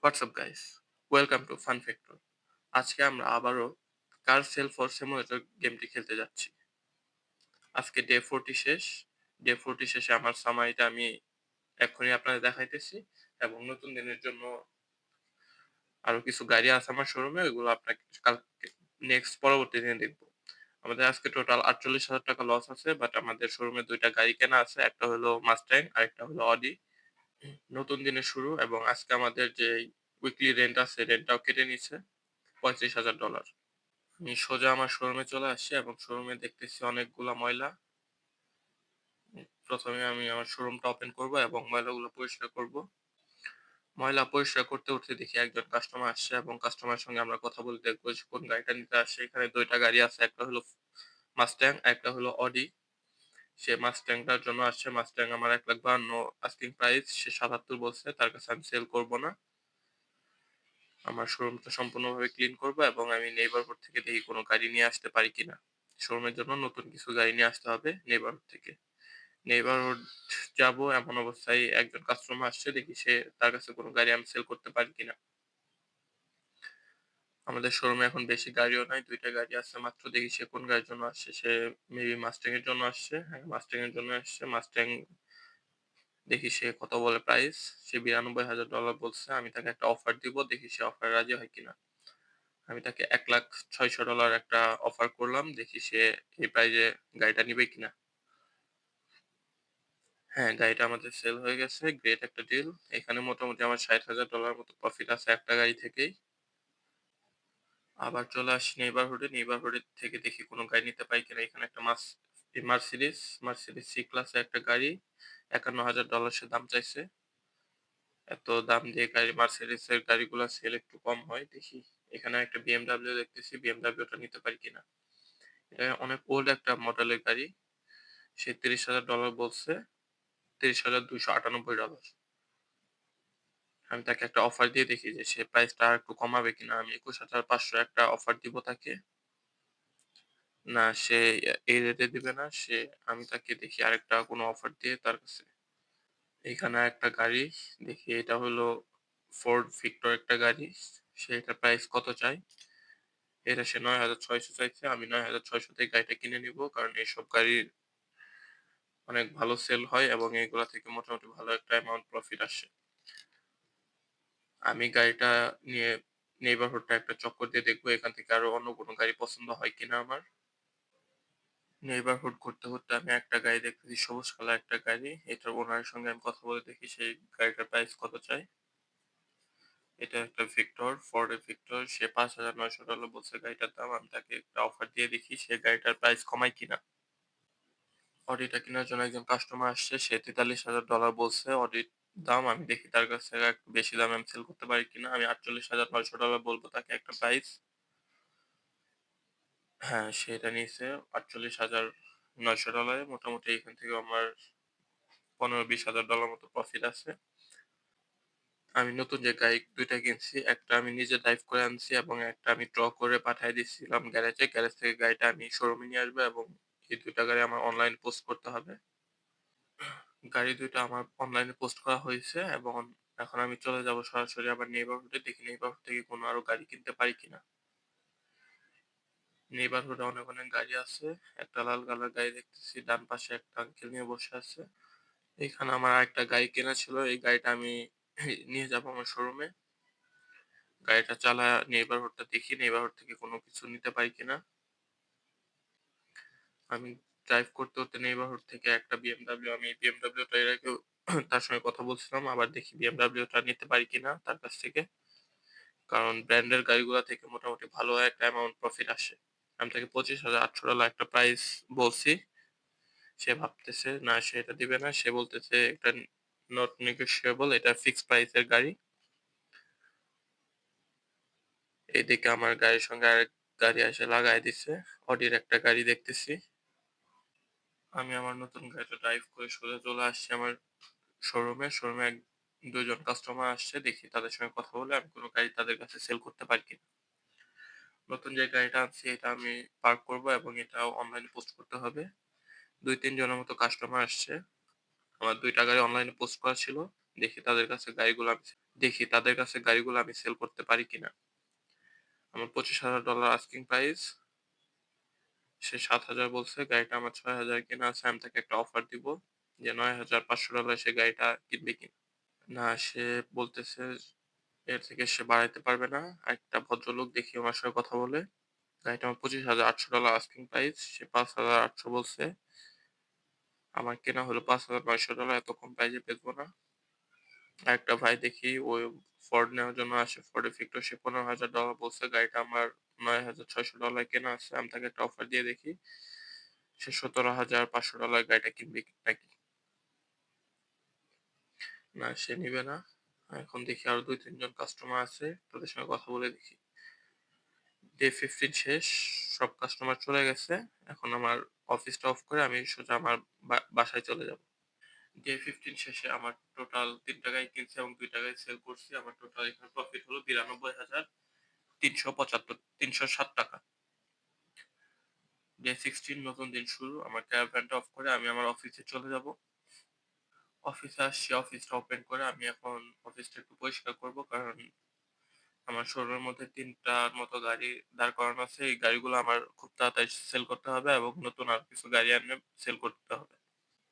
WhatsApp guys, welcome to fun factor. আজকে আমরা আবারও কার সেল ফর সিমুলেটর গেমটি খেলতে যাচ্ছি। আজকে ডে 40 শেষ। ডে 40 শেষে আমার সামারিটা আমি এক্ষুনি আপনাদের দেখাইতেছি, এবং নতুন দিনের জন্য আরো কিছু গাড়ি আছে আমার শোরুমে, ওইগুলো আপনাকে কালকে নেক্সট পরবর্তী দিনে দেখবো। আমাদের আজকে টোটাল 48,000 টাকা লস আছে, বাট আমাদের শোরুমে দুইটা গাড়ি কেনা আছে, একটা হলো মাস্ট্যাং আর একটা হলো অডি। নতুন দিনের শুরু, এবং আজকে আমাদের যে উইকলি রেন্ট আছে, রেন্টটাও কেটে নিচ্ছে $35,000। আমি সোজা আমার শোরুমে চলে আসছি এবং শোরুমে দেখতেছি অনেকগুলা ময়লা। প্রথমে আমি আমার শোরুমটা ওপেন করব এবং ময়লাগুলো পরিষ্কার করব। ময়লা পরিষ্কার করতে করতে দেখি একজন কাস্টমার আসছে, এবং কাস্টমারের সঙ্গে আমরা কথা বলে দেখবো যে কোন গাড়িটা নিতে আসছে। এখানে দুইটা গাড়ি আছে, একটা হলো মাস্ট্যাং, একটা হলো অডি। সে মাস্ট্যাংটার জন্য আসছে। মাস্ট্যাং আমার 1,52,000 আস্কিং প্রাইস, সে 77 বলছে। তার কাছে আমি সেল করব না। আমার শোরুমটা সম্পূর্ণভাবে ক্লিন করব এবং আমি নেইবারহুড থেকে দেখি কোনো গাড়ি নিয়ে আসতে পারি কিনা। শোরুমের জন্য নতুন কিছু গাড়ি নিয়ে আসতে হবে নেইবারহুড থেকে। নেইবারহুড যাব, এমন অবস্থায় একজন কাস্টমার আসছে, দেখি সে তার কাছে কোনো গাড়ি আমি সেল করতে পারি কিনা। আমাদের শোরুমে এখন বেশি গাড়িও নাই, দুইটা গাড়ি আছে মাত্র। দেখি সে কোন গাড়ির জন্য আসছে। সে মেবি মাস্ট্যাং এর জন্য আসছে। হ্যাঁ, মাস্ট্যাং এর জন্য আসছে। মাস্ট্যাং দেখি সে কত বলে প্রাইস। সে $92,000 বলছে। আমি তাকে একটা অফার দিব, দেখি সে অফার রাজি হয় কিনা। আমি তাকে $1,06,000 একটা অফার করলাম, দেখি সে এই প্রাইজে গাড়িটা নিবে কিনা। হ্যাঁ, গাড়িটা আমাদের সেল হয়ে গেছে। গ্রেট একটা ডিল। এখানে মোটামুটি আমার $60,000 মতো প্রফিট আছে একটা গাড়ি থেকেই। আবার চলে আসি নেইবারহুডে। নেইবারহুডের থেকে দেখি কোনো গাড়ি নিতে পাই কিনা। এখানে একটা মার্সিডিস মার্সিডিস সি ক্লাসের একটা গাড়ি, $51,000 সে দাম চাইছে। এত দাম দিয়ে গাড়ি, মার্সিডিসের গাড়িগুলো সেল একটু কম হয়। দেখি এখানে একটা বিএমডাব্লিউ দেখতেছি, বিএমডাব্লিউটা নিতে পারি কিনা। এটা অনেক ওল্ড একটা মডেলের গাড়ি। সে $30,000 বলছে। $30,298। আমি তাকে একটা অফার দিয়ে দেখি যে সে প্রাইসটা আর একটু কমাবে কিনা। আমি 21,500 একটা অফার দিব তাকে। না, সে এই রেটে দিবে না। আমি তাকে দেখি আরেকটা কোনো অফার দিয়ে তার কাছে। এখানে একটা গাড়ি দেখি, এটা হলো ফোর্ড ভিক্টর একটা গাড়ি। সে এটা প্রাইস কত চাই। এটা সে 9,600 চাইছে। আমি 9,600 থেকে গাড়িটা কিনে নিব, কারণ এইসব গাড়ির অনেক ভালো সেল হয় এবং এগুলা থেকে মোটামুটি ভালো একটা অ্যামাউন্ট প্রফিট আসে। আমি গাড়িটা নিয়ে নেইবারহুডটা একটা চক্কর দিয়ে দেখবো, এখান থেকে আরো অন্য কোনো গাড়ি পছন্দ হয় কিনা আমার। নেইবারহুড ঘুরতে ঘুরতে আমি একটা গাড়ি দেখতেছি, সবুজ কালার একটা গাড়ি। এটার ওনারের সঙ্গে আমি কথা বলে দেখি সেই গাড়িটার প্রাইস কত চাই। এটা একটা ভিক্টর, ফোর্ডের ভিক্টর। সে $5,900 বলছে গাড়িটার দাম। আমি তাকে একটা অফার দিয়ে দেখি সে গাড়িটার প্রাইস কমায় কিনা। অডিটা কেনার জন্য একজন কাস্টমার আসছে, সে $43,000 বলছে অডির দাম। আমি দেখি তার কাছ থেকে একটু বেশি দামে আমি সেল করতে পারি কিনা। আমি $48,900 বলবো তাকে একটা প্রাইস। হ্যাঁ, সে এটা নিয়েছে $48,900। মোটামুটি এখান থেকে আমার $15,000-20,000 মতো প্রফিট আছে। আমি নতুন যে গাড়ি দুইটা কিনছি, একটা আমি নিজে ড্রাইভ করে আনছি এবং একটা আমি ট্র করে পাঠাই দিচ্ছিলাম গ্যারেজে। গ্যারেজ থেকে গাড়িটা আমি শোরুমে নিয়ে আসবো, এবং এই দুইটা গাড়ি আমার অনলাইনে পোস্ট করতে হবে। গাড়ি দুইটা আমার অনলাইনে পোস্ট করা হয়েছে, এবং এখন আমি চলে যাব সরাসরি আবার নেইবারহুডে। দেখি নেইবারহুড থেকে কোনো আরো গাড়ি কিনতে পারি কিনা। নেইবারহুডে অনেক অনেক গাড়ি আছে। একটা লাল কালার গাড়ি দেখতেছি, ডান পাশে একটা আঙ্কেল নিয়ে বসে আছে। এখানে আমার আরেকটা গাড়ি কেনা ছিল, এই গাড়িটা আমি নিয়ে যাব আমার শোরুমে। গাড়িটা চালায় নেইবারহুডটা দেখি, নেইবারহুড থেকে কোনো কিছু নিতে পারি কিনা। আমি ড্রাইভ করতে করতে নেইবারহুড থেকে একটা বিএমডাব্লিউ, আমি বিএমডাব্লিউটা এর আগেও তার সঙ্গে কথা বলছিলাম, আবার দেখি বিএমডাব্লিউটা নিতে পারি কিনা তার কাছ থেকে। কারণ ব্র্যান্ডের গাড়িগুলা থেকে মোটামুটি ভালো একটা অ্যামাউন্ট প্রফিট আসে। আমি তাকে $25,800 একটা প্রাইস বলছি। সে ভাবতেছে না, সে এটা দিবে না। সে বলতেছে এটা নট নেগোশিয়েবল, এটা ফিক্সড প্রাইসের গাড়ি। এইদিকে আমার গাড়ির সঙ্গে আরেক গাড়ি এসে লাগাই দিছে। অডির একটা গাড়ি দেখতেছি। আমি আমার নতুন গাড়িটা ড্রাইভ করে সোজা চলে আসছি আমার শোরুমে। দুজন কাস্টমার আসছে, দেখি তাদের সঙ্গে কথা বলে আমি কোনো গাড়ি তাদের কাছে সেল করতে পারি কিনা। নতুন যে গাড়িটা আনছি এটা আমি পার্ক করব, এবং এটাও অনলাইনে পোস্ট করতে হবে। 2-3 জনের মতো কাস্টমার আসছে। আমার দুইটা গাড়ি অনলাইনে পোস্ট করা ছিল, দেখি তাদের কাছে গাড়িগুলো আমি দেখি তাদের কাছে গাড়িগুলো আমি সেল করতে পারি কিনা। আমার $25,000 আস্কিং প্রাইস। সে 7,000 বলছে। গাড়িটা আমার 6,000 কেনা আছে। আমি তাকে একটা অফার দিব যে $9,500 সে গাড়িটা কিনবে কিনা। না, সে বলতেছে এর থেকে সে বাড়াইতে পারবে না। আরেকটা ভদ্রলোক দেখি ওনার সাথে কথা বলে। গাড়িটা আমার $25,800 আস্কিং প্রাইস। সে 5,800 বলছে। আমার কেনা হলো $5,900, এত কম প্রাইসে বেচবো না। আরেকটা ভাই দেখি ওই ফোর্ড নেওয়ার জন্য আসে, ফোর্ডের ফিক্টর, সে $15,000 বলছে। গাড়িটা আমার $9,600 কেনা আছে। আমি তাকে একটা অফার দিয়ে দেখি সে $17,500 গাড়িটা কিনবে নাকি। না, সে নিবে না। এখন দেখি আরো 2-3 জন কাস্টমার আছে, তাদের সঙ্গে কথা বলে দেখি। ডে 15 শেষ, সব কাস্টমার চলে গেছে। এখন আমার অফিসটা অফ করে আমি সোজা আমার বাসায় চলে যাব। ডে 15 শেষে আমার টোটাল 3 টাকায় কিনছি এবং 2 টাকায় সেল করছি। আমার টোটাল এখানে প্রফিট হলো 92,307 টাকা। ডে 16 নতুন দিন শুরু। আমার ক্যারাভ্যানটা অফ করে আমি আমার অফিসে চলে যাব। অফিসে আসছি, অফিসটা ওপেন করে আমি এখন অফিসটা একটু পরিষ্কার করব, কারণ আমার শোরুমের মধ্যে 3টার মতো গাড়ি দাঁড় করানো আছে। এই গাড়িগুলো আমার খুব তাড়াতাড়ি সেল করতে হবে এবং নতুন আর কিছু গাড়ি এনে সেল করতে হবে।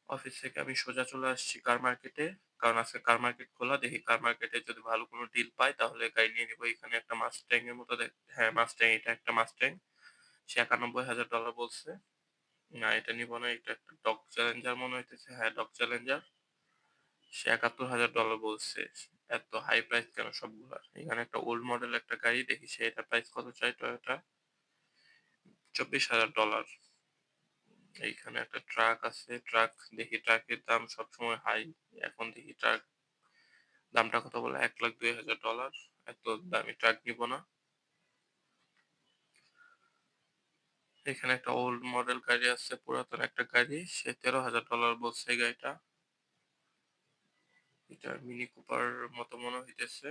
অফিস থেকে আমি সোজা চলে আসছি কার মার্কেটে, কারণ আজকে কার মার্কেট খোলা। দেখি কার মার্কেটে যদি ভালো কোনো ডিল পাই তাহলে গাড়ি নিয়ে নিবো। এখানে একটা মাস্ট্যাং এর মতো হ্যাঁ, মাস্ট্যাং, এটা একটা মাস্ট্যাং। সে $91,000 বলছে। না, এটা নিবো না। এটা একটা ডগ চ্যালেঞ্জার মনে হইতেছে। হ্যাঁ, ডগ চ্যালেঞ্জার। সে $71,000 বলছে। এত হাই প্রাইস কেন সবগুলার? এখানে একটা ওল্ড মডেল একটা গাড়ি, দেখি সে এটা প্রাইস কত চাই। টয়োটা, $24,000। এইখানে একটা ট্রাক আছে। ট্রাক দেখি, ট্রাকের দাম সবসময় হাই। এখন দেখি ট্রাক দামটা কত বলে, $1,02,000। এত দামি ট্রাক নিব না। এখানে একটা ওল্ড মডেল গাড়ি আছে, পুরাতন একটা গাড়ি। সে $13,000 বলছে এই গাড়িটা। এটা মিনি কুপার মতো মনে হইতেছে।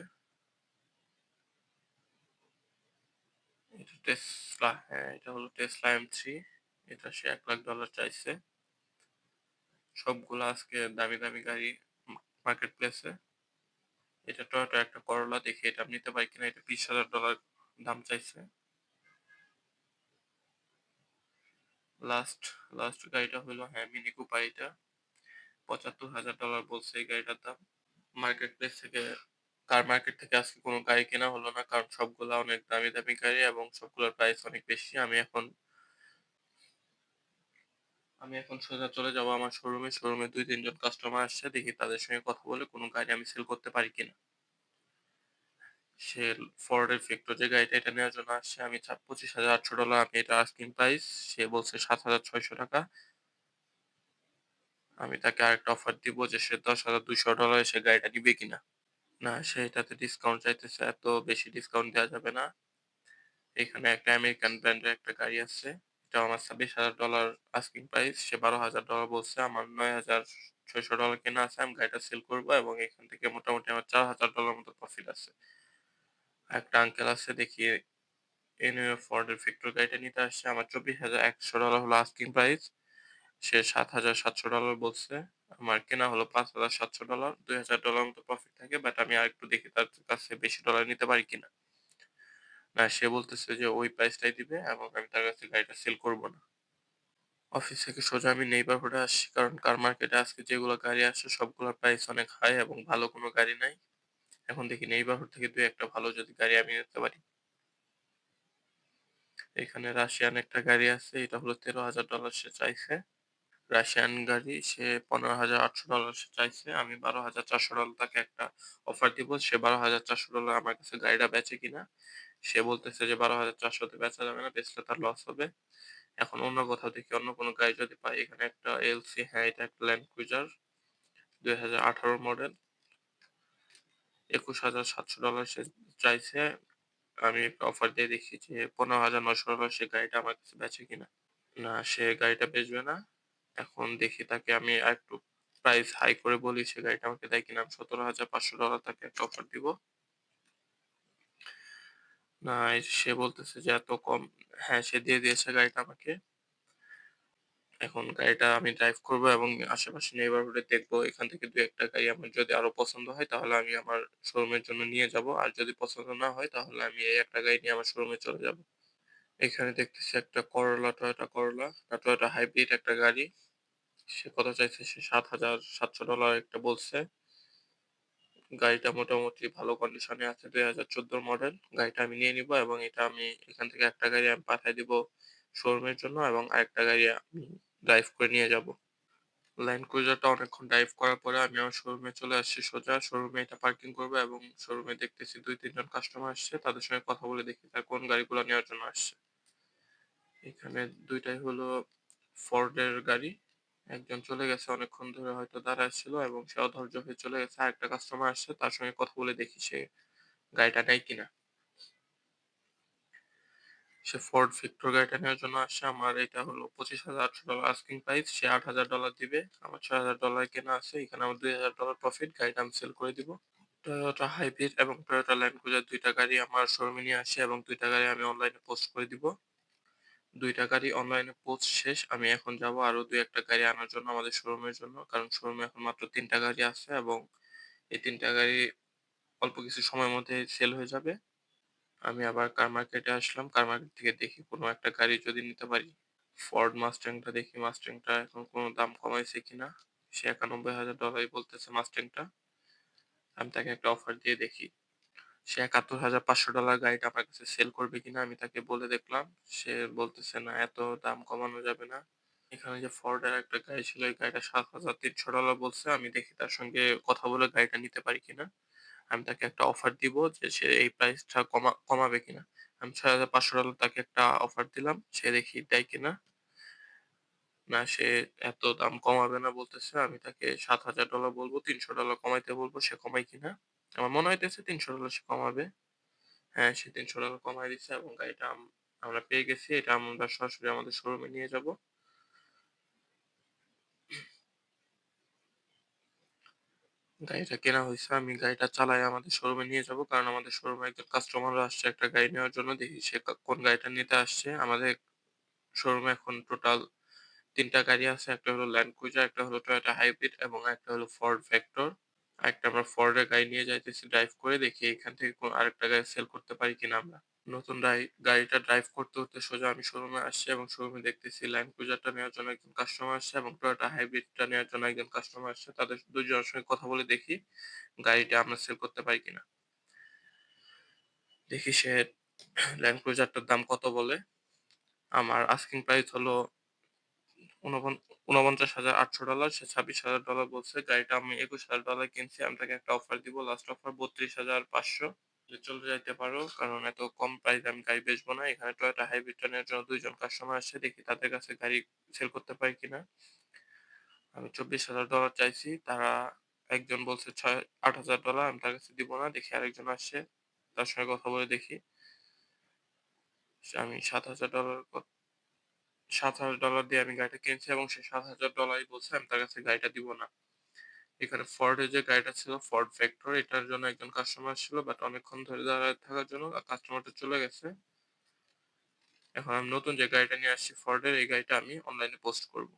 এটা টেসলা, হ্যাঁ এটা হলো টেসলা M3। এটা সে $1,00,000 চাইছে। সবগুলো আজকে দামি দামি গাড়ি মার্কেট প্লেসে। এটা টয়োটা একটা করলা, দেখি এটা নিতে পারি কিনা। এটা $20,000 দাম চাইছে। লাস্ট লাস্ট গাড়িটা হলো, হ্যাঁ, মিনি কুপার। এটা $75,000 বলছে এই গাড়িটার দাম। মার্কেট প্লেস থেকে, কার মার্কেট থেকে আজকে কোনো গাড়ি কেনা হলো না, কারণ সবগুলা অনেক দামি দামি গাড়ি এবং সবগুলোর প্রাইস অনেক বেশি। আমি এখন সোজা চলে যাব আমার শোরুমে। শোরুমে 2-3 জন কাস্টমার আসছে, দেখি তাদের সঙ্গে কথা বলে কোনো গাড়ি আমি সেল করতে পারি কিনা। সে ফোর্ডের ফিক্টর যে গাড়িটা, এটা নেওয়ার জন্য আসছে। আমি $25,800 আমি এটা আস্কিং প্রাইস। সে বলছে $7,600। আমি তাকে আরেকটা অফার দিব যে সে $10,200 সে গাড়িটা নিবে কিনা। না, সে এটাতে ডিসকাউন্ট চাইতেছে। এত বেশি ডিসকাউন্ট দেওয়া যাবে না। এখানে একটা আমেরিকান ব্র্যান্ডের একটা গাড়ি আছে। এটা আমার $26,000 আস্কিং প্রাইস। সে $12,000 বলছে। আমার $9,600 কেনা আছে। আমি গাড়িটা সেল করবো এবং এখান থেকে মোটামুটি আমার $4,000 মতো প্রফিট আছে। একটা আঙ্কেল আছে, দেখি এনিওয়ে ফোর্ডের ভিক্টর গাড়িটা নিতে আসছে। আমার $24,100 হলো আস্কিং প্রাইস। সে $7,700 বলছে। আমার কেনা হলো $5,700। $2,000 মতো প্রফিট থাকে, বাট আমি আরেকটু দেখি তার কাছে বেশি ডলার নিতে পারি কিনা। না, সে বলতেছে যে ওই প্রাইসটাই দিবে এবং আমি তার কাছে গাড়িটা সেল করবো না। অফিস থেকে সোজা আমি নেইবারহুডে আসছি, কারণ কার মার্কেটে আজকে যেগুলো গাড়ি আসছে সবগুলোর প্রাইস অনেক হাই এবং ভালো কোনো গাড়ি নাই। এখন দেখি নেইবারহুড থেকে দুই একটা ভালো যদি গাড়ি আমি নিতে পারি। এখানে রাশিয়ান একটা গাড়ি আছে, এটা হলো $13,000 সে চাইছে। রাশিয়ান গাড়ি, সে $15,800 সে চাইছে। আমি $12,400 তাকে একটা অফার দিব। সে $12,400 আমার কাছে গাড়িটা বেচে কিনা। সে বলতেছে যে 12,400-তে বেচা যাবে না, বেচলে তার লস হবে। এখন অন্য কোথাও দেখি, অন্য কোনো গাড়ি যদি পাই। এখানে একটা এলসি, হ্যাঁ এটা একটা ল্যান্ড ক্রুজার 2018 মডেল। $21,700 সে চাইছে। আমি একটা অফার দিয়ে দেখি যে $15,900 সে গাড়িটা আমার কাছে বেচে কিনা। না, সে গাড়িটা বেচবে না। এখন দেখি তাকে আমি আরেকটু প্রাইস হাই করে বলি সে গাড়িটা আমাকে দেয় কিনা। আমি $17,500 তাকে একটা অফার দিব। না, সে বলতেছে যে এত কম। হ্যাঁ, সে দিয়ে দিয়েছে গাড়িটা আমাকে। এখন গাড়িটা আমি ড্রাইভ করব এবং আশেপাশে নেইবারহুডে দেখবো। এখান থেকে ২-১ টা গাড়ি আমার যদি আরো পছন্দ হয় তাহলে আমি আমার শোরুমের জন্য নিয়ে যাবো। আর যদি পছন্দ না হয় তাহলে আমি এই একটা গাড়ি নিয়ে আমার শোরুমে চলে যাবো। এখানে দেখতেছি একটা করলা, টয়োটা করলা, টয়োটা হাইব্রিড একটা গাড়ি। সে কত চাইছে? সে $৭,৭০০ একটা বলছে। গাড়িটা মোটামুটি ভালো কন্ডিশনে আছে। ২০১৪ মডেল। গাড়িটা আমি নিয়ে নিবো এবং এটা আমি এখান থেকে একটা গাড়ি আমি পাঠায় দিবো শোরুমের জন্য এবং আরেকটা গাড়ি আমি ড্রাইভ করে নিয়ে যাবো। ল্যান্ড ক্রুজারটা অনেকক্ষণ ড্রাইভ করার পরে আমি আমার শোরুমে চলে আসছি সোজা। শোরুমে এটা পার্কিং করবো এবং শোরুমে দেখতেছি ২-৩ জন কাস্টমার আসছে। তাদের সঙ্গে কথা বলে দেখি তারা কোন গাড়িগুলো নেওয়ার জন্য আসছে। এখানে ২ টাই হলো ফোর্ডের গাড়ি। একজন চলে গেছে অনেকক্ষণ ধরে হয়তো দাঁড়ায় ছিল এবং সে অধৈর্য হয়ে চলে গেছে। আরেকটা কাস্টমার আসছে তার সঙ্গে কথা বলে দেখি সে গাড়িটা নেয় কিনা। সে ফোর্ড ভিক্টর গাড়িটা নেওয়ার জন্য আসছে। আমার এটা হলো $২৫,৮০০ আস্কিং প্রাইস। সে $৮,০০০ দিবে। আমার $৬,০০০ কেনা আছে। এখানে আমার $২,০০০ প্রফিট। গাড়িটা আমি সেল করে দিব। টয়োটা হাইব্রিড এবং টয়োটা ল্যান্ড ক্রুজার ২ টা গাড়ি আমার শোরুমে নিয়ে আসি এবং ২ টা গাড়ি আমি অনলাইনে পোস্ট করে দিব। ২ টা গাড়ি অনলাইনে পোস্ট শেষ। আমি এখন যাবো আরো ২-১ টা গাড়ি আনার জন্য আমাদের শোরুমের জন্য। কারণ শোরুমে এখন মাত্র ৩ টা গাড়ি আছে এবং এই ৩ টা গাড়ি অল্প কিছু সময়ের মধ্যে সেল হয়ে যাবে। আমি আবার কার মার্কেটে আসলাম। কার মার্কেট থেকে দেখি কোনো একটা গাড়ি যদি নিতে পারি। ফোর্ড মাস্ট্যাংটা দেখি মাস্ট্যাংটা এখন কোনো দাম কমাইছে কিনা। সে $৯১,০০০ বলতেছে মাস্ট্যাংটা। আমি তাকে একটা অফার দিয়ে দেখি। সে $৭১,৫০০ গাড়িটা আমার কাছে সেল করবে কিনা আমি তাকে বলে দেখলাম। সে বলতেছে, "না, এত দাম কমানো যাবে না।" এখানে যে ফোর্ডের একটা গাড়ি ছিল, এই গাড়িটা $৭,৩০০ বলছে। আমি দেখি তার সঙ্গে কথা বলে গাড়িটা নিতে পারি কিনা। আমি তাকে একটা অফার দিব যে সে এই প্রাইসটা কমাবে কিনা। আমি $৬,৫০০ তাকে একটা অফার দিলাম। সে দেখি দেয় কিনা। না, সে এত দাম কমাবে না বলতেছে। আমি তাকে $৭,০০০ বলবো, $৩০০ কমাইতে বলবো। সে কমায় কিনা। আমার মনে হইতেছে $৩০০ সে কমাবে। হ্যাঁ, সে $৩০০ কমায় দিছে এবং গাড়িটা আমরা পেয়ে গেছি। এটা আমরা সরাসরি আমাদের শোরুমে নিয়ে যাবো। গাড়িটা কেনা হইছে। আমি গাড়িটা চালায় আমাদের শোরুমে নিয়ে যাবো। কারণ আমাদের শোরুমে একজন কাস্টমারও আসছে একটা গাড়ি নেওয়ার জন্য। দেখি সে কোন গাড়িটা নিতে আসছে। আমাদের শোরুমে এখন টোটাল ৩ টা গাড়ি আছে। একটা হলো ল্যান্ড ক্রুজার, একটা হলো টয়োটা হাইব্রিড এবং একটা হলো ফোর্ড ভেক্টর। আরেকটা আমরা ফোর্ডের গাড়ি নিয়ে যাইতেছি ড্রাইভ করে। দেখি এখান থেকে আরেকটা গাড়ি সেল করতে পারি কিনা আমরা। নতুন গাড়িটা ড্রাইভ করতে, করতে সোজা আমি শোরুমে আসছি এবং শোরুমে দেখতেছি ল্যান্ড ক্রুজারটা নেওয়ার জন্য একজন কাস্টমার আসছে এবং টয়োটা হাইব্রিডটা নেওয়ার জন্য একজন কাস্টমার আসছে। তাদের ২ জনের সঙ্গে কথা বলে দেখি গাড়িটা আমরা সেল করতে পারি কিনা। দেখি সে ল্যান্ড ক্রুজারটার দাম কত বলে। আমার আস্কিং প্রাইস হলো $৪৯,৮০০। সে $২৬,০০০ বলছে। গাড়িটা আমি $২১,০০০ কিনছি। আমি তাকে একটা অফার দিব। Last offer ৩২,৫০০। চলে যাইতে পারো। কারণ এত কম প্রাইসে আমি গাড়ি বেচবো না। এখানে টয়োটা হাইব্রিডটা নেওয়ার জন্য ২ জন কাস্টমার আসছে। দেখি তাদের কাছে গাড়ি সেল করতে পারি কিনা। আমি $২৪,০০০ চাইছি। তারা একজন বলছে $৮,০০০। আমি তার কাছে দিব না। দেখি আরেকজন আসছে। তার সঙ্গে কথা বলে দেখি। আমি $৭,০০০ দিয়ে আমি গাড়িটা কিনছি এবং সে $৭,০০০ বলছে। আমি তার কাছে গাড়িটা দিব না। এখানে ফোর্ডের যে গাড়িটা ছিল ফোর্ড ভেক্টর, এটার জন্য একজন কাস্টমার ছিল বাট অনেকক্ষণ ধরে দাঁড়ায় থাকার জন্য কাস্টমারটা চলে গেছে। এখন আমি নতুন যে গাড়িটা নিয়ে আসছি ফোর্ডের, এই গাড়িটা আমি অনলাইনে পোস্ট করব।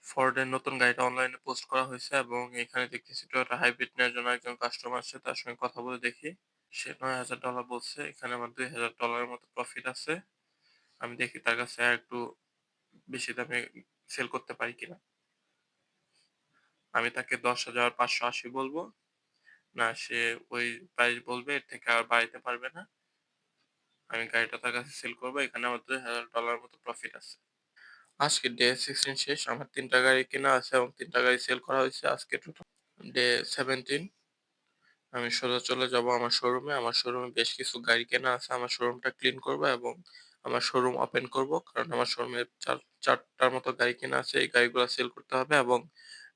ফোর্ডের নতুন গাড়িটা অনলাইনে পোস্ট করা হয়েছে এবং এখানে দেখতেছি টয়োটা হাইব্রিড নেওয়ার জন্য একজন কাস্টমার আসছে। তার সঙ্গে কথা বলে দেখি। সে $৯,০০০ বলছে। এখানে আমার $২,০০০ এর মতো প্রফিট আছে। আমি দেখি তার কাছে আরেকটু বেশি দামে সেল করতে পারি কিনা। আমি তাকে ১০,৫৮০ বলবো। না, সে ওই প্রাইস বলবে, এর থেকে আর বাড়াইতে পারবে না। আমি গাড়িটা তার কাছে সেল করব। এখানে আমার $২,০০০ মতো প্রফিট আছে। আজকে ডে 16 শেষ। আমার ৩ টা গাড়ি কেনা আছে এবং ৩ টা গাড়ি সেল করা হয়েছে। আজকে টোটাল ডে 17। আমি সোজা চলে যাব আমার শোরুমে। আমার শোরুমে বেশ কিছু গাড়ি কেনা আছে। আমার শোরুমটা ক্লিন করব এবং আমার শোরুম ওপেন করব। কারণ আমার শোরুমে ৪ টার মতো গাড়ি কেনা আছে। এই গাড়িগুলা সেল করতে হবে এবং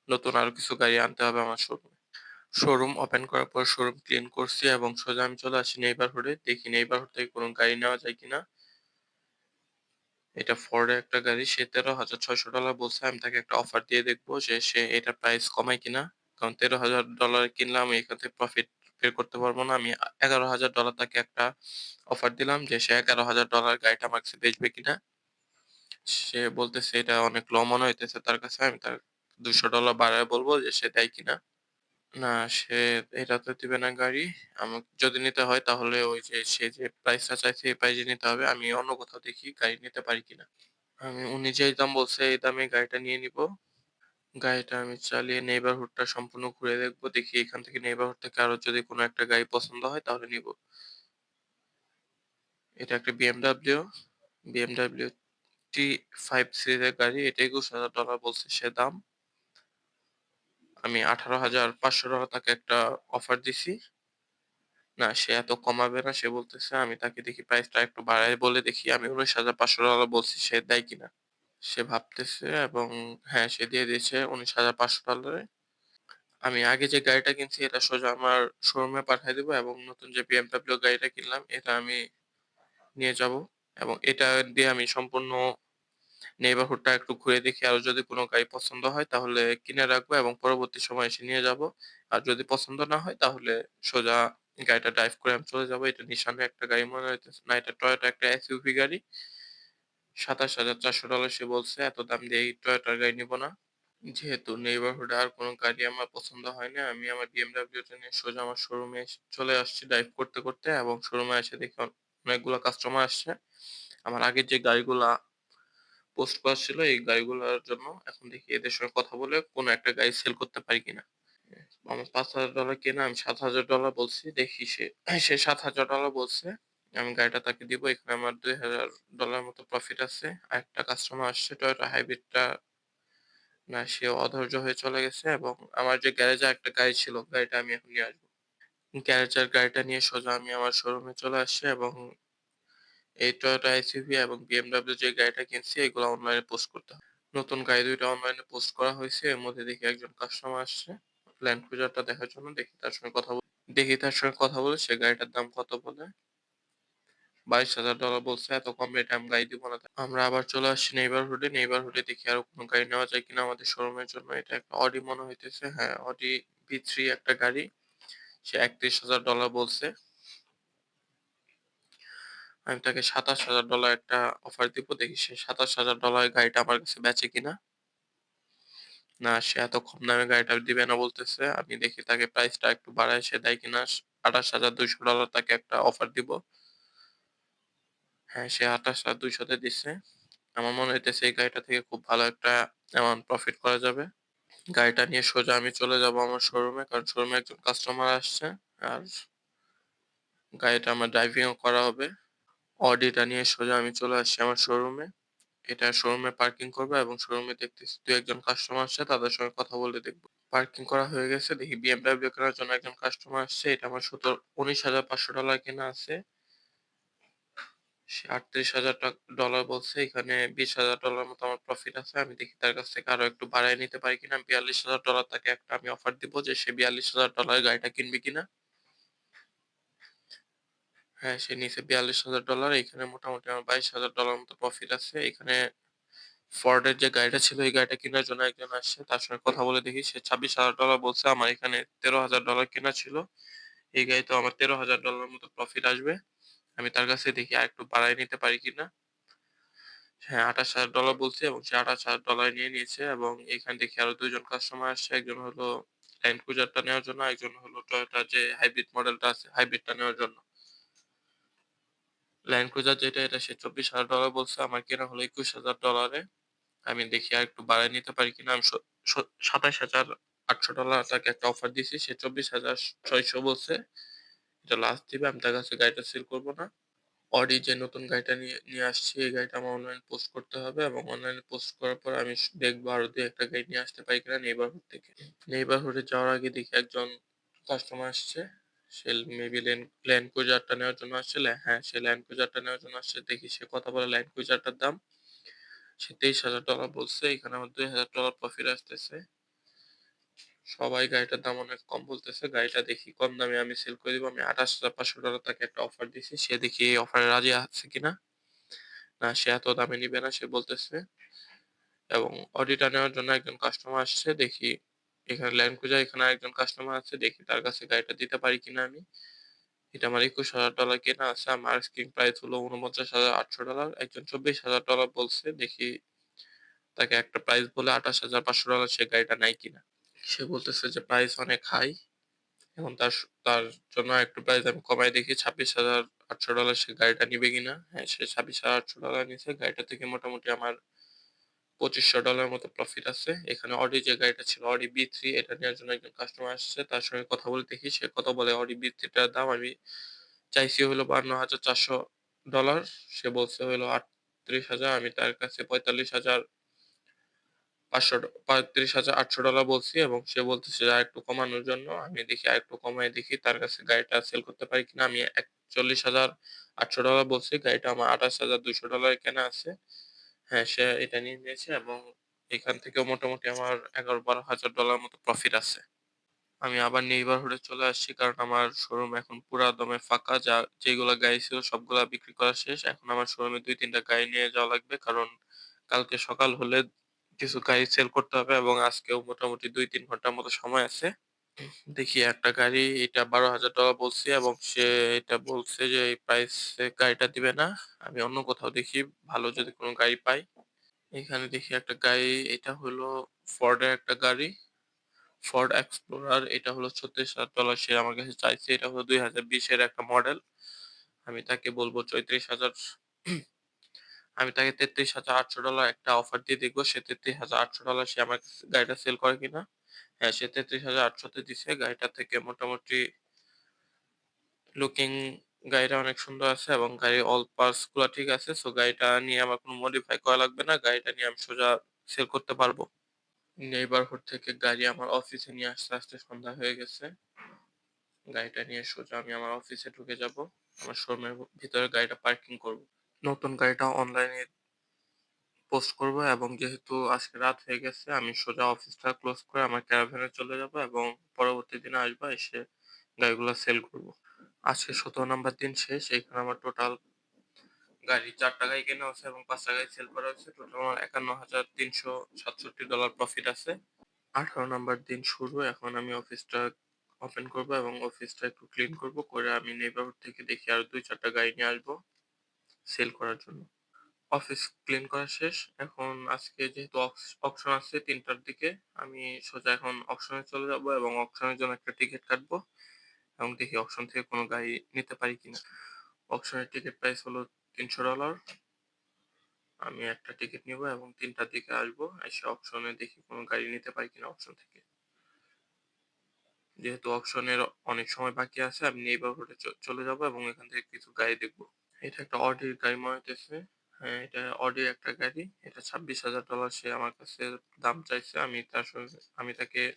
নতুন আরো কিছু গাড়ি আনতে হবে আমার শোরুমে। শোরুম ওপেন করার পর শোরুম ক্লিন করছি এবং সোজা আমি চলে আসি নেইবারহুডে। দেখি নেইবারহুড থেকে কোনো গাড়ি নেওয়া যায় কিনা। এটা ফোর্ডের একটা গাড়ি। সে $১৩,৬০০ বলছে। আমি তাকে একটা অফার দিয়ে দেখবো যে সে এটার প্রাইস কমায় কিনা। কারণ $১৩,০০০ কিনলে আমি এখান থেকে প্রফিট বের করতে পারবো না। আমি $১১,০০০ তাকে একটা অফার দিলাম যে সে $১১,০০০ গাড়িটা আমার কাছে বেচবে কিনা। সে বলতেছে এটা অনেক লো মনে হইতেছে তার কাছে। আমি তার $200 বাড়ায় বলব যে সে দেয় কিনা। না, সে এটা তো দিবে না গাড়ি। আমাকে যদি নিতে হয় তাহলে ওই যে সে যে প্রাইসটা চাইছে এই প্রাইসে নিতে হবে। আমি অন্য কোথাও দেখি গাড়ি নিতে পারি কিনা। উনি যেই দাম বলছে এই দামে গাড়িটা নিয়ে নিবো। গাড়িটা আমি চালিয়ে নেইবারহুডটা সম্পূর্ণ ঘুরে দেখবো। দেখি এখান থেকে নেইবারহুড থেকে আরো যদি কোনো একটা গাড়ি পছন্দ হয় তাহলে নিবো। এটা একটা BMW, BMW T5 সিরিজের গাড়ি। এটা $২১,০০০ বলছে সে দাম। আমি $18,৫০০ তাকে একটা অফার দিছি। না, সে এত কমাবে না। সে বলতেছে আমি তাকে দেখি প্রাইসটা একটু বাড়ায় বলে দেখি। আমি $১৯,৫০০ বলছি সে দেয় কিনা। সে ভাবতেছে এবং হ্যাঁ, সে দিয়ে দিয়েছে $১৯,৫০০। আমি আগে যে গাড়িটা কিনছি এটা সোজা আমার শোরুমে পাঠায় দিবো এবং নতুন যে BMW গাড়িটা কিনলাম এটা আমি নিয়ে যাবো এবং এটা দিয়ে আমি সম্পূর্ণ নেইবারহুডটা একটু ঘুরে দেখি। আর যদি কোনো গাড়ি পছন্দ হয় তাহলে কিনে রাখবো এবং পরবর্তী সময়ে এসে নিয়ে যাবো। আর যদি পছন্দ না হয় তাহলে সোজা গাড়িটা ড্রাইভ করে আমি চলে যাবো। এটা নিশানের একটা গাড়ি মনে হইতেছে। না, এটা টয়োটা একটা এসইউভি গাড়ি। $২৭,৪০০ সে বলছে। এত দাম দিয়ে এই টয়োটার গাড়ি নিবো না। যেহেতু নেইবারহুডে আর কোনো গাড়ি আমার পছন্দ হয় না, আমি আমার বিএমডব্লিউটা নিয়ে সোজা আমার শোরুমে চলে আসছি ড্রাইভ করতে করতে এবং শোরুমে এসে দেখি অনেকগুলো কাস্টমার আসছে। আমার আগের যে গাড়িগুলা পোস্ট করা ছিল এই গাড়িগুলোর জন্য। এখন দেখি এদের সঙ্গে কথা বলে কোনো একটা গাড়ি সেল করতে পারি কিনা। আমার $৫,০০০ কেনা, আমি $৭,০০০ বলছি। দেখি সে $৭,০০০ বলছে। আমি গাড়িটা তাকে দিব। এখানে আমার $২,০০০ মতো প্রফিট আছে। আরেকটা কাস্টমার আসছে টয়োটা হাইব্রিডটা। না, সে অধৈর্য হয়ে চলে গেছে এবং আমার যে গ্যারেজে একটা গাড়ি ছিল গাড়িটা আমি এখন নিয়ে আসবো। গ্যারেজের গাড়িটা নিয়ে সোজা আমি আমার শোরুমে চলে আসছি এবং এই টয়োটা আইসিভি এবং বিএমডব্লিউ যে গাড়িটা কিনছি এগুলো অনলাইনে পোস্ট করতে হবে। নতুন গাড়ি দুইটা অনলাইনে পোস্ট করা হয়েছে। এর মধ্যে দেখি একজন কাস্টমার আসছে ল্যান্ড ক্রুজারটা দেখার জন্য। দেখি তার সঙ্গে কথা বলে সে গাড়িটার দাম কত বলে। $22,০০০ বলছে। এত কম রেটে আমি গাড়ি দিব না। আমরা আবার চলে আসছি নেইবারহুডে। নেইবারহুডে দেখি আরো কোনো গাড়ি নেওয়া যায় কিনা আমাদের শোরুমের জন্য। এটা একটা অডি মনে হইতেছে। হ্যাঁ, অডি V3 একটা গাড়ি। সে $৩১,০০০ বলছে। আমি তাকে $২৭,০০০ একটা অফার দিব। দেখি সে $২৭,০০০ এর গাড়িটা আমার কাছে বেচে কিনা। না, সে এত কম দামে গাড়িটা দিবে না বলতেছে। আমি দেখি তাকে প্রাইসটা একটু বাড়ায় সে দেয় কিনা। $২৮,২০০ তাকে একটা অফার দিব। হ্যাঁ, সে ২৮,২০০ তে দিচ্ছে। আমার মনে হইতেছে এই গাড়িটা থেকে খুব ভালো একটা অ্যামাউন্ট প্রফিট করা যাবে। গাড়িটা নিয়ে সোজা আমি চলে যাবো আমার শোরুমে। কারণ শোরুমে একজন কাস্টমার আসছে। আর গাড়িটা আমার ড্রাইভিং ও করা হবে। অডিটা নিয়ে সোজা আমি চলে আসছি আমার শোরুমে। এটা শোরুমে পার্কিং করবো এবং শোরুমে দেখতেছি ২-১ জন কাস্টমার আসছে তাদের সঙ্গে কথা বলে দেখবো। পার্কিং করা হয়ে গেছে। দেখি BMW কেনার জন্য একজন কাস্টমার আসছে। এটা আমার $১৯,৫০০ কেনা আছে। সে $৩৮,০০০ বলছে। এখানে $২০,০০০ মতো আমার প্রফিট আছে। আমি দেখি তার কাছ থেকে আরো একটু বাড়ায় নিতে পারি কিনা। $৪২,০০০ তাকে একটা আমি অফার দিব যে সে $৪২,০০০ এর গাড়িটা কিনবে কিনা। হ্যাঁ, সে নিছে $৪২,০০০। এখানে মোটামুটি আমার $২২,০০০ মতো প্রফিট আছে। এখানে ফোর্ডের যে গাড়িটা ছিল এই গাড়িটা কেনার জন্য একজন আসছে। তার সঙ্গে কথা বলে দেখি সে $২৬,০০০ বলছে। আমার এখানে $১৩,০০০ কেনা ছিল। এই গাড়িতেও আমার $১৩,০০০ মতো প্রফিট আসবে। আমি তার কাছে দেখি আরেকটু বাড়ায় নিতে পারি কিনা। হ্যাঁ, $২৮,০০০ বলছে এবং সে $২৮,০০০ নিয়ে নিয়েছে এবং এখানে দেখি আরো ২ জন কাস্টমার আসছে। একজন হলো ল্যান্ড ক্রুজারটা নেওয়ার জন্য, একজন হলো টয়োটা যে হাইব্রিড মডেলটা আছে হাইব্রিডটা নেওয়ার জন্য। ল্যান্ড ক্রুজার যেটা এটা সে $২৪,০০০ বলছে। আমার কেনা হলো $২১,০০০ এ। আমি দেখি আরেকটু বাড়ায় নিতে পারি কিনা। আমি স স $২৭,৮০০ তাকে একটা অফার দিছি। সে ২৪,৬০০ বলছে। এটা লাস্ট দিবে। আমি তার কাছে গাড়িটা সেল করব না। অডি যে নতুন গাড়িটা নিয়ে নিয়ে আসছি এই গাড়িটা আমার অনলাইনে পোস্ট করতে হবে এবং অনলাইনে পোস্ট করার পর আমি দেখবো আরো ২-১ টা গাড়ি নিয়ে আসতে পারি কিনা নেইবারহুড থেকে। নেইবারহুডে যাওয়ার আগে দেখি একজন কাস্টমার আসছে। সে মেবি ল্যান্ড ক্রুজারটা নেওয়ার জন্য আসছে। হ্যাঁ, সে ল্যান্ড ক্রুজারটা নেওয়ার জন্য আসছে। দেখি সে কথা বলে ল্যান্ড ক্রুজারটার দাম। সে $২৩,০০০ বলছে। এখানে আমার $২,০০০ প্রফিট আসতেছে। সবাই গাড়িটার দাম অনেক কম বলতেছে। গাড়িটা দেখি কম দামে আমি সেল করে দিব। আমি $২৮,৫০০ তাকে একটা অফার দিছি। সে দেখি এই অফারে রাজি আছে কিনা। না, সে এত দামে নিবে না সে বলতেছে। এবং অডিটা নেওয়ার জন্য একজন কাস্টমার আসছে। দেখি এখানে ল্যান্ড ক্রুজার এখানে আরেকজন কাস্টমার আছে। দেখি তার কাছে গাড়িটা দিতে পারি কিনা আমি। এটা আমার $২১,০০০ কেনা আছে। আমার আস্কিং প্রাইস হলো $৪৯,৮০০। একজন $২৪,০০০ বলছে। দেখি তাকে একটা প্রাইস বলে $২৮,৫০০ সে গাড়িটা নেয় কিনা। সে বলতেছে যে প্রাইস অনেক হাই। এখন তার জন্য একটু প্রাইস আমি কমায় দেখি $২৬,৮০০ সে গাড়িটা নিবে কিনা। হ্যাঁ, সে $২৬,৮০০ নিছে। গাড়িটা থেকে মোটামুটি আমার $২৫০০ মতো প্রফিট আছে। এখানে অডি যে গাড়িটা ছিল অডি বি3 এটা নেওয়ার জন্য একজন কাস্টমার আসছে। তার সঙ্গে কথা বলে দেখি সে কত বলে। অডি বি3 টার দাম আমি চাইছি হলো $৫২,৪০০। সে বলছে হলো ৩৮,০০০। আমি তার কাছে ৩৫,৮০০ বলছি এবং সে বলতেছে যে আরেকটু কমানোর জন্য। আমি দেখি আরেকটু কমায় দেখি তার কাছে গাড়িটা সেল করতে পারি কিনা। আমি $৪১,৮০০ বলছি। গাড়িটা আমার $২৮,২০০ কেনা আছে। হ্যাঁ, সে এটা নিয়ে নিয়েছে এবং এখান থেকেও মোটামুটি আমার $১১,০০০-১২,০০০ মতো প্রফিট আছে। আমি আবার নেইবারহুডে চলে আসছি কারণ আমার শোরুম এখন পুরা দমে ফাঁকা। যেগুলা গাড়ি ছিল সবগুলা বিক্রি করা শেষ। এখন আমার শোরুমে ২-৩ টা গাড়ি নিয়ে যাওয়া লাগবে। কারণ কালকে সকাল হলে কিছু গাড়ি সেল করতে হবে এবং আজকেও মোটামুটি ২-৩ ঘন্টার মতো সময় আছে। দেখি একটা গাড়ি এটা $১২,০০০ বলছি এবং সে এটা বলছে যে এই প্রাইসে গাড়িটা দিবে না। আমি অন্য কোথাও দেখি ভালো যদি কোনো গাড়ি পাই। এখানে দেখি একটা গাড়ি এটা হলো ফোর্ডের একটা গাড়ি। ফোর্ড এক্সপ্লোরার এটা হলো $৩৬,০০০ সে আমার কাছে চাইছে। এটা হলো ২০২০ এর একটা মডেল। আমি তাকে বলব ৩৪,০০০ আমি তাকে $৩৩,৮০০ একটা অফার দিয়ে দেখব সে $৩৩,৮০০ সে আমার কাছে গাড়িটা সেল করে কিনা। হ্যাঁ, সে ৩৩,৮০০ তে দিছে। গাড়িটা থেকে মোটামুটি লুকিং গাড়িটা অনেক সুন্দর আছে এবং গাড়ির অল পার্টস গুলা ঠিক আছে। সো গাড়িটা নিয়ে আমার কোনো মডিফাই করা লাগবে না। গাড়িটা নিয়ে আমি সোজা সেল করতে পারবো। নেইবারহুড থেকে গাড়ি আমার অফিসে নিয়ে আসতে সন্ধ্যা হয়ে গেছে। গাড়িটা নিয়ে সোজা আমি আমার অফিসে ঢুকে যাব। আমার শোরুমের ভিতরে গাড়িটা পার্কিং করব। নতুন গাড়িটা অনলাইনে পোস্ট করব এবং যেহেতু আজকে রাত হয়ে গেছে আমি সোজা অফিসটা ক্লোজ করে আমার ক্যারাভ্যানে চলে যাব এবং পরবর্তী দিনে আসবো এসে গাড়িগুলো সেল করব। আজকে ১৭ নাম্বার দিন শেষ। এখানে আমার টোটাল গাড়ি ৪ টা গাড়ি কেনা হয়েছে এবং ৫ টা গাড়ি সেল করা হয়েছে। টোটাল আমার $৫১,৩৬৭ প্রফিট আছে। ১৮ নাম্বার দিন শুরু। এখন আমি অফিসটা ওপেন করব এবং অফিসটা একটু ক্লিন করব। করে আমি নেইবারহুড থেকে দেখি আরো ২-৪ টা গাড়ি নিয়ে আসবো সেল করার জন্য। অফিস ক্লিন করা শেষ। এখন আজকে যেহেতু অকশন আছে ৩ টার দিকে, আমি সোজা এখন অকশনে চলে যাব এবং অকশনের জন্য একটা টিকেট কাটবো এবং দেখি অকশন থেকে কোনো গাড়ি নিতে পারি কিনা। অকশনের টিকেট প্রাইস হলো $৩০০। আমি একটা টিকেট নিবো এবং ৩ টার দিকে আসবো। এসে অকশনে দেখি কোনো গাড়ি নিতে পারি কিনা অকশন থেকে। যেহেতু অকশনের অনেক সময় বাকি আছে, আমি নেইবারহুডে চলে যাব এবং এখান থেকে কিছু গাড়ি দেখবো। এটা একটা অডির গাড়ি মনে হইতেছে। হ্যাঁ, এটা অডির একটা গাড়ি। এটা $26,০০০ সে আমার কাছে দাম চাইছে। আমি তাকে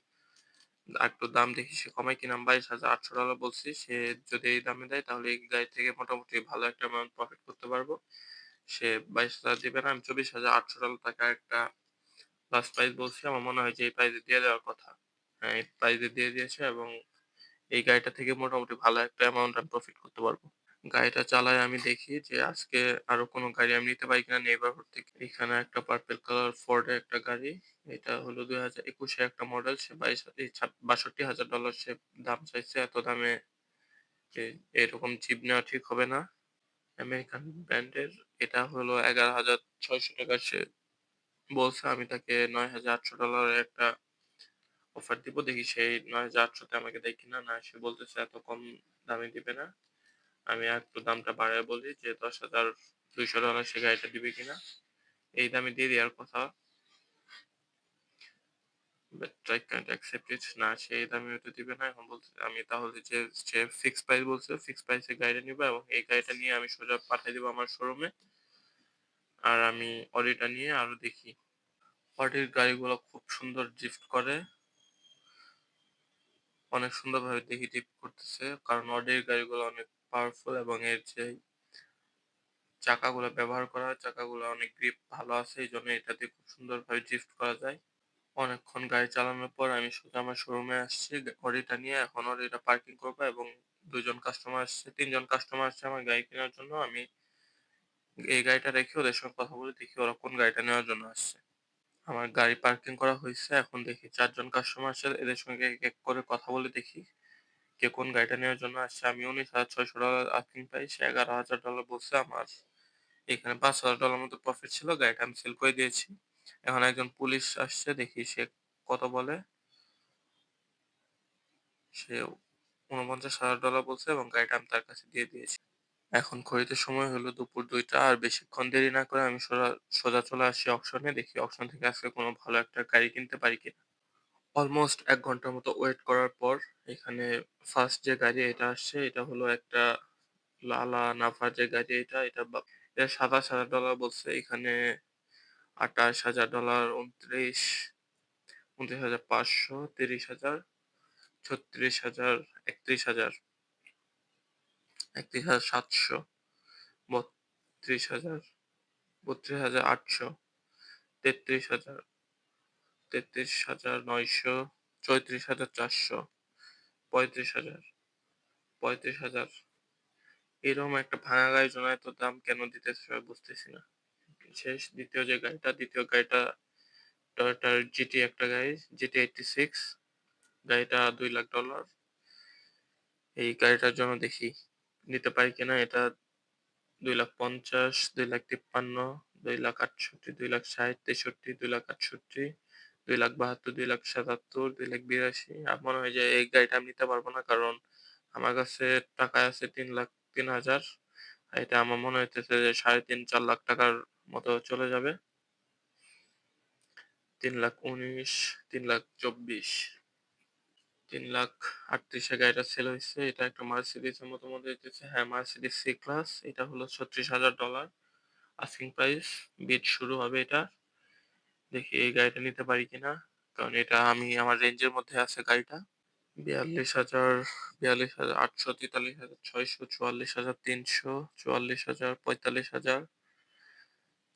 আরেকটু দাম দেখি সে কমায় কিনা। আমি $২২,৮০০ বলছি। সে যদি এই দামে দেয় তাহলে এই গাড়ি থেকে মোটামুটি ভালো একটা অ্যামাউন্ট প্রফিট করতে পারবো। সে ২২,০০০ দিবে না। আমি $২৪,৮০০ টাকা একটা লাস্ট প্রাইস বলছি। আমার মনে হয় যে এই প্রাইসে দিয়ে দেওয়ার কথা। হ্যাঁ, এই প্রাইসে দিয়ে দিয়েছে এবং এই গাড়িটা থেকে মোটামুটি ভালো একটা অ্যামাউন্ট আমি প্রফিট করতে পারবো। গাড়িটা চালায় আমি দেখি যে আজকে আরো কোনো গাড়ি আমি নিতে পারি কিনা নেইবারহুড থেকে। এখানে একটা পার্পল কালার ফোর্ডের একটা গাড়ি। এটা হলো ২০২১ এর একটা মডেল। সে ২২ এই ছাব $৬২,০০০ সে দাম চাইছে। এত দামে এ এরকম জিপ নেওয়া ঠিক হবে না। আমেরিকান ব্র্যান্ডের এটা হলো $১১,৬০০ সে বলছে। আমি তাকে $৯,৮০০ এর একটা অফার দিব। দেখি সেই ৯,৮০০ তে আমাকে দেয় কিনা। না সে বলতেছে এত কম দামে দিবে না। আমি আরেকটু দামটা বাড়ায় বলি যে $১০,২০০ সে গাড়িটা দিবে কিনা। এই দামে দিয়ে দেওয়ার কথা। But I can't accept it না সে এই দামে হয়তো দিবে না। এখন বলতেছে আমি তাহলে যে সে ফিক্সড প্রাইস বলছে ফিক্সড প্রাইসে গাড়িটা নিবো এবং এই গাড়িটা নিয়ে আমি সোজা পাঠায় দিব আমার শোরুমে। আর আমি অডিটা নিয়ে আরো দেখি। অডির গাড়িগুলো খুব সুন্দর ড্রিফট করে। অনেক সুন্দরভাবে দেখি ড্রিফট করতেছে। কারণ অডির গাড়িগুলো অনেক পাওয়ারফুল এবং এর যে চাকাগুলো ব্যবহার করা হয় চাকাগুলো অনেক গ্রিপ ভালো আছে। এইজন্য এটা দিয়ে খুব সুন্দরভাবে ড্রিফট করা যায়। অনেকক্ষণ গাড়ি চালানোর পর আমি সোজা আমার শোরুমে আসছি অডিটা নিয়ে। এখন অডিটা পার্কিং করবো এবং ২ জন কাস্টমার আসছে ৩ জন কাস্টমার আসছে আমার গাড়ি কেনার জন্য। আমি এই গাড়িটা রেখে ওদের সঙ্গে কথা বলে দেখি ওরা কোন গাড়িটা নেওয়ার জন্য আসছে। আমার গাড়ি পার্কিং করা হইছে। এখন দেখি ৪ জন কাস্টমার আসছে। এদের সঙ্গে এক, এক করে কথা বলে দেখি কে কোন গাড়িটা নেওয়ার জন্য আসছে। আমি $19,600 আস্কিং প্রাইস, সে $11,000 বলছে। আমার এখানে $5,000 মতো প্রফিট ছিল, গাড়িটা আমি সেল করে দিয়েছি। এখন একজন পুলিশ আসছে, দেখি সে কত বলে। সে $49,000 বলছে এবং গাড়িটা আমি তার কাছে দিয়ে দিয়েছি। এখন ঘড়িতে সময় হলো দুপুর 2টা। আর বেশিক্ষণ দেরি না করে আমি সোজা সোজা চলে আসি অকশনে। দেখি অকশন থেকে আজকে কোনো ভালো একটা গাড়ি কিনতে পারি কিনা। অলমোস্ট ১ ঘন্টার মতো ওয়েট করার পর এখানে ফার্স্ট যে গাড়ি এটা আসছে, এটা হলো একটা লালা নাভা যে গাড়ি, এটা $27,000 বলছে। এখানে $28,000, 29,500, 30,000, 36,000, 31,000, 31,700, 32,000, 32,800, 33,000, 33,900, 34,400, 35,000, 35,000। এরকম একটা ভাঙা গাড়ির জন্য এত দাম কেন দিতেছে বুঝতেছি না। শেষ দ্বিতীয় গাড়িটা টয়োটার জিটি, একটা গাড়ি, জিটি 86। গাড়িটা $2,00,000। এই গাড়িটার জন্য দেখি নিতে পারি কিনা। এটা 2,50,000, 2,53,000, 2,68,000, 2,60,000, 63, 2,68,000, 2,72,000, 2,77,000, 2,82,000। আমার মনে হয় যে এই গাড়িটা আমি নিতে পারবো না, কারণ আমার কাছে টাকা আছে 3,03,000। এটা আমার মনে হইতেছে যে 3.5-4 লাখ টাকার মতো চলে যাবে। 3,19,000, 3,24,000, 3,38,000 এ গাড়িটা সেল হয়েছে। এটা একটা মার্সিডিজের মতো মনে হইতেছে। হ্যাঁ, মার্সিডিজ সি ক্লাস। এটা হলো $36,000 আস্কিং প্রাইস। বিড শুরু হবে এটা। দেখি এই গাড়িটা নিতে পারি কিনা, কারণ এটা আমার রেঞ্জের মধ্যে আছে গাড়িটা। 42,000, 42,800, 43,600, 44,300, 44,000, 45,000,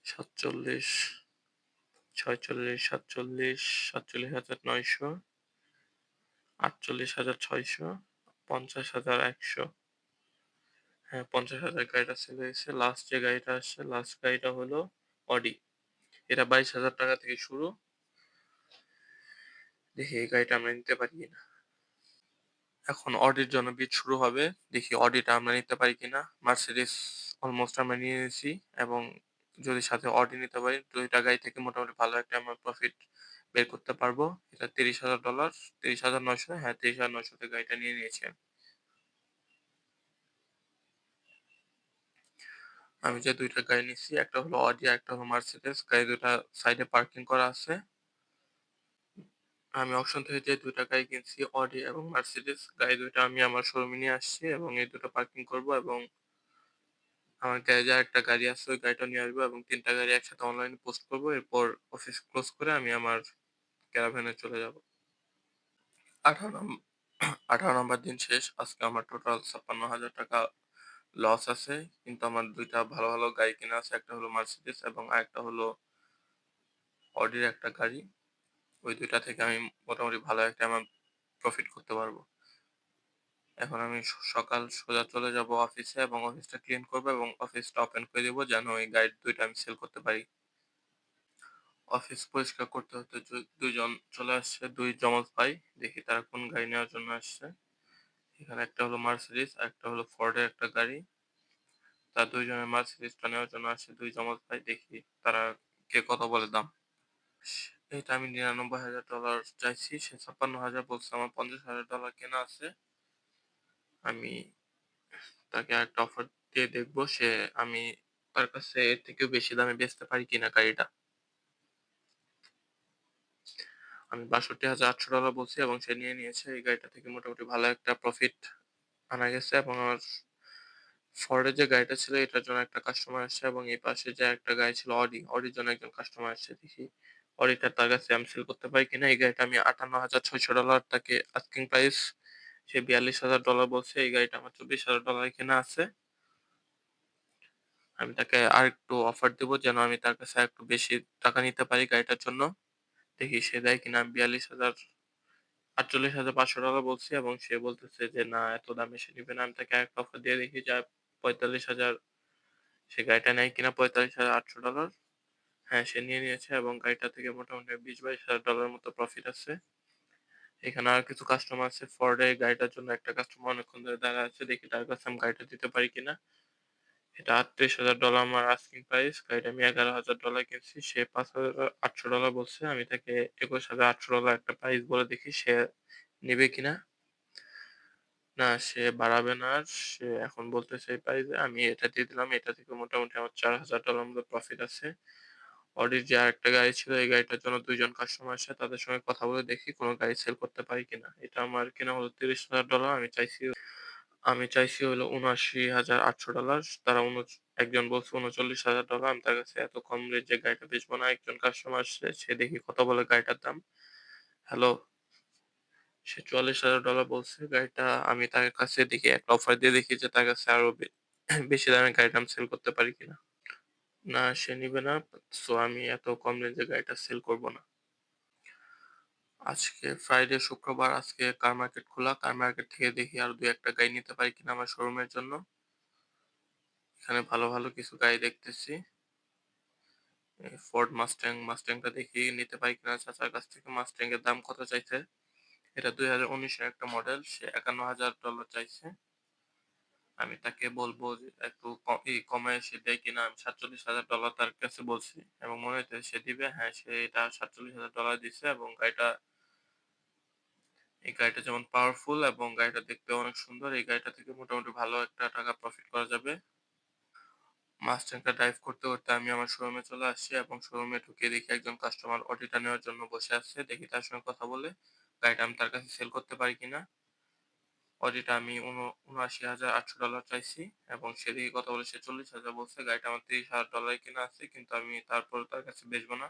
47, 46, 47, 47,900, 48,600, 50,100। হ্যাঁ, 50,000 গাড়িটা সেল হয়েছে। লাস্ট যে গাড়িটা আসছে, লাস্ট গাড়িটা হলো অডি। এটা $22,000 থেকে শুরু। দেখি এই গাড়িটা আমরা নিতে পারি কিনা। এখন অডির জন্য বিড শুরু হবে। দেখি অডিটা আমরা নিতে পারি কিনা। মার্সিডিজ অলমোস্ট আমরা নিয়ে নিয়েছি, এবং যদি সাথে অডি নিতে পারি, 2টা গাড়ি থেকে মোটামুটি ভালো একটা আমরা প্রফিট বের করতে পারবো। এটা $30,000, 30,900, হ্যাঁ 30,900 তে গাড়িটা নিয়ে নিয়েছি আমি। আমি যে 2টা গাড়ি নিচ্ছি, একটা হলো অডি আর একটা হলো মার্সিডিজ। গাড়ি 2টা সাইডে পার্কিং করা আছে। আমি অকশন থেকে যে 2টা গাড়ি কিনছি, অডি এবং মার্সিডিজ, গাড়ি 2টা আমি আমার শোরুমে নিয়ে আসছি এবং এই 2টা পার্কিং করব, এবং আমার গ্যারেজে আরেকটা গাড়ি আছে, ওই গাড়িটা নিয়ে আসবো এবং 3টা গাড়ি একসাথে অনলাইনে পোস্ট করবো। এরপর অফিস ক্লোজ করে আমি আমার ক্যারাভ্যানে চলে যাব। 18 নম 18 নম্বর দিন শেষ। আজকে আমার টোটাল $56,000 লস আছে। কিন্তু আমার 2টা ভালো, ভালো গাড়ি কেনা আছে। একটা হলো মার্সিডিজ এবং আরেকটা হলো অডির একটা গাড়ি। ওই 2টা থেকে আমি মোটামুটি ভালো একটা অ্যামাউন্ট প্রফিট করতে পারবো। এখন আমি সকাল সোজা চলে যাব অফিসে এবং অফিসটা ক্লিন করবো এবং অফিসটা ওপেন করে দিব, যেন এই গাড়ি 2টা আমি সেল করতে পারি। অফিস পরিষ্কার করতে হতে 2জন চলে আসছে, 2 জমজ ভাই। দেখি তারা কোন গাড়ি নেওয়ার জন্য আসছে। এখানে একটা হলো মার্সিডিজ আর একটা হলো ফোর্ডের একটা গাড়ি। তারা 2জনের মার্সিডিজটা নেওয়ার জন্য আসছে, 2 জমজ ভাই। দেখি তারা কে কত বলে দাম। এটা আমি $99,000 চাইছি, সে 56,000 বলছে। আমার $50,000 কেনা আছে। আমি তাকে একটা অফার দিয়ে দেখবো, আমি তার কাছে এর থেকেও বেশি দামে বেচতে পারি কিনা গাড়িটা। আমি $62,800 বলছি এবং সে নিয়ে নিয়েছে। এই গাড়িটা থেকে মোটামুটি ভালো একটা প্রফিট আনা গেছে, এবং আমার ফর্ডের যে গাড়িটা ছিল এটার জন্য একটা কাস্টমার আসছে, এবং এই পাশে যে একটা গাড়ি ছিল অডির জন্য একজন কাস্টমার আসছে। দেখি অডিটা তার কাছে আমি সেল করতে পারি কিনা। এই গাড়িটা আমি $58,600 তাকে আস্কিং প্রাইস, সে $42,000 বলছে। এই গাড়িটা আমার $24,000 কেনা আছে। আমি তাকে আরেকটু অফার দেবো, যেন আমি তার কাছে আরেকটু বেশি টাকা নিতে পারি গাড়িটার জন্য। দেখি সে দেয় কিনা। আমি 48,500 টাকা বলছি এবং সে বলতেছে যে না, এত দামে সে নিবে না। আমি তাকে আরেকটা অফার দিয়ে দেখি, যা 45,000 সে গাড়িটা নেয় কিনা। $45,800। হ্যাঁ, সে নিয়ে নিয়েছে এবং গাড়িটা থেকে মোটামুটি $20-22,000 মতো প্রফিট আছে। এখানে আর কিছু কাস্টমার আছে। ফোর্ডের গাড়িটার জন্য একটা কাস্টমার অনেকক্ষণ ধরে দাঁড়ায় আছে। দেখি তার কাছে আমি গাড়িটা দিতে পারি কিনা। এটা $৩৮,০০০ আমার আস্কিং প্রাইস। গাড়িটা আমি $11,০০০ কিনছি। সে $5,800 বলছে। আমি তাকে $21,800 একটা প্রাইস বলে দেখি সে নিবে কিনা। না, সে বাড়াবে না। সে এখন বলতেছে এই প্রাইসে। আমি এটা দিয়ে দিলাম। এটা থেকে মোটামুটি আমার $4,০০০ মতো প্রফিট আছে। অডির যে আরেকটা গাড়ি ছিল এই গাড়িটার জন্য ২ জন কাস্টমার আসছে। তাদের সঙ্গে কথা বলে দেখি কোন গাড়ি সেল করতে পারি কিনা। এটা আমার কেনা হলো $৩০,০০০। আমি চাইছি হলো $৭৯,৮০০। তারা একজন বলছে $৩৯,০০০। আমি তার কাছে এত কম রেঞ্জে গাড়িটা বেচবো না। একজন কাস্টমার আসছে। সে দেখি কত বলে গাড়িটার দাম। হ্যালো, সে $৪৪,০০০ বলছে। গাড়িটা আমি তার কাছে দেখি একটা অফার দিয়ে দেখি যে তার কাছে আরো বেশি দামে গাড়িটা আমি সেল করতে পারি কিনা। না, সে নিবে না। সো আমি এত কম রেঞ্জে গাড়িটা সেল করব না। আজকে ফ্রাইডে, শুক্রবার। আজকে কার মার্কেট খোলা। কার মার্কেট থেকে দেখি আরো ২-১ টা গাড়ি নিতে পারি কিনা আমার শোরুমের জন্য। এখানে ভালো, ভালো কিছু গাড়ি দেখতেছি। ফোর্ড মাস্ট্যাংটা দেখি নিতে পারি কিনা চাচার কাছ থেকে। মাস্ট্যাং এর দাম কত চাইছে? এটা ২০১৯ এর একটা মডেল। সে $৫১,০০০ চাইছে। আমি তাকে বলবো যে একটু কমায় সে দেয় কিনা। আমি $৪৭,০০০ তার কাছে বলছি এবং মনে হইতেছে সে দিবে। হ্যাঁ, সে এটা $৪৭,০০০ দিছে এবং এই গাড়িটা যেমন পাওয়ারফুল এবং গাড়িটা দেখতেও অনেক সুন্দর। এই গাড়িটা থেকে মোটামুটি ভালো একটা টাকা প্রফিট করা যাবে। মাস্টাংটা ড্রাইভ করতে, করতে আমি আমার শোরুমে চলে আসছি এবং শোরুমে ঢুকে দেখি একজন কাস্টমার অডিটা নেওয়ার জন্য বসে আছে। দেখি তার সঙ্গে কথা বলে গাড়িটা আমি তার কাছে সেল করতে পারি কিনা। অডিটা আমি $৭৯,৮০০ চাইছি এবং সেদিকে কথা বলে সে ৪০,০০০ বলছে। গাড়িটা আমার $৩০,০০০ কেনা আছে কিন্তু আমি তারপরেও তার কাছে বেচবো না।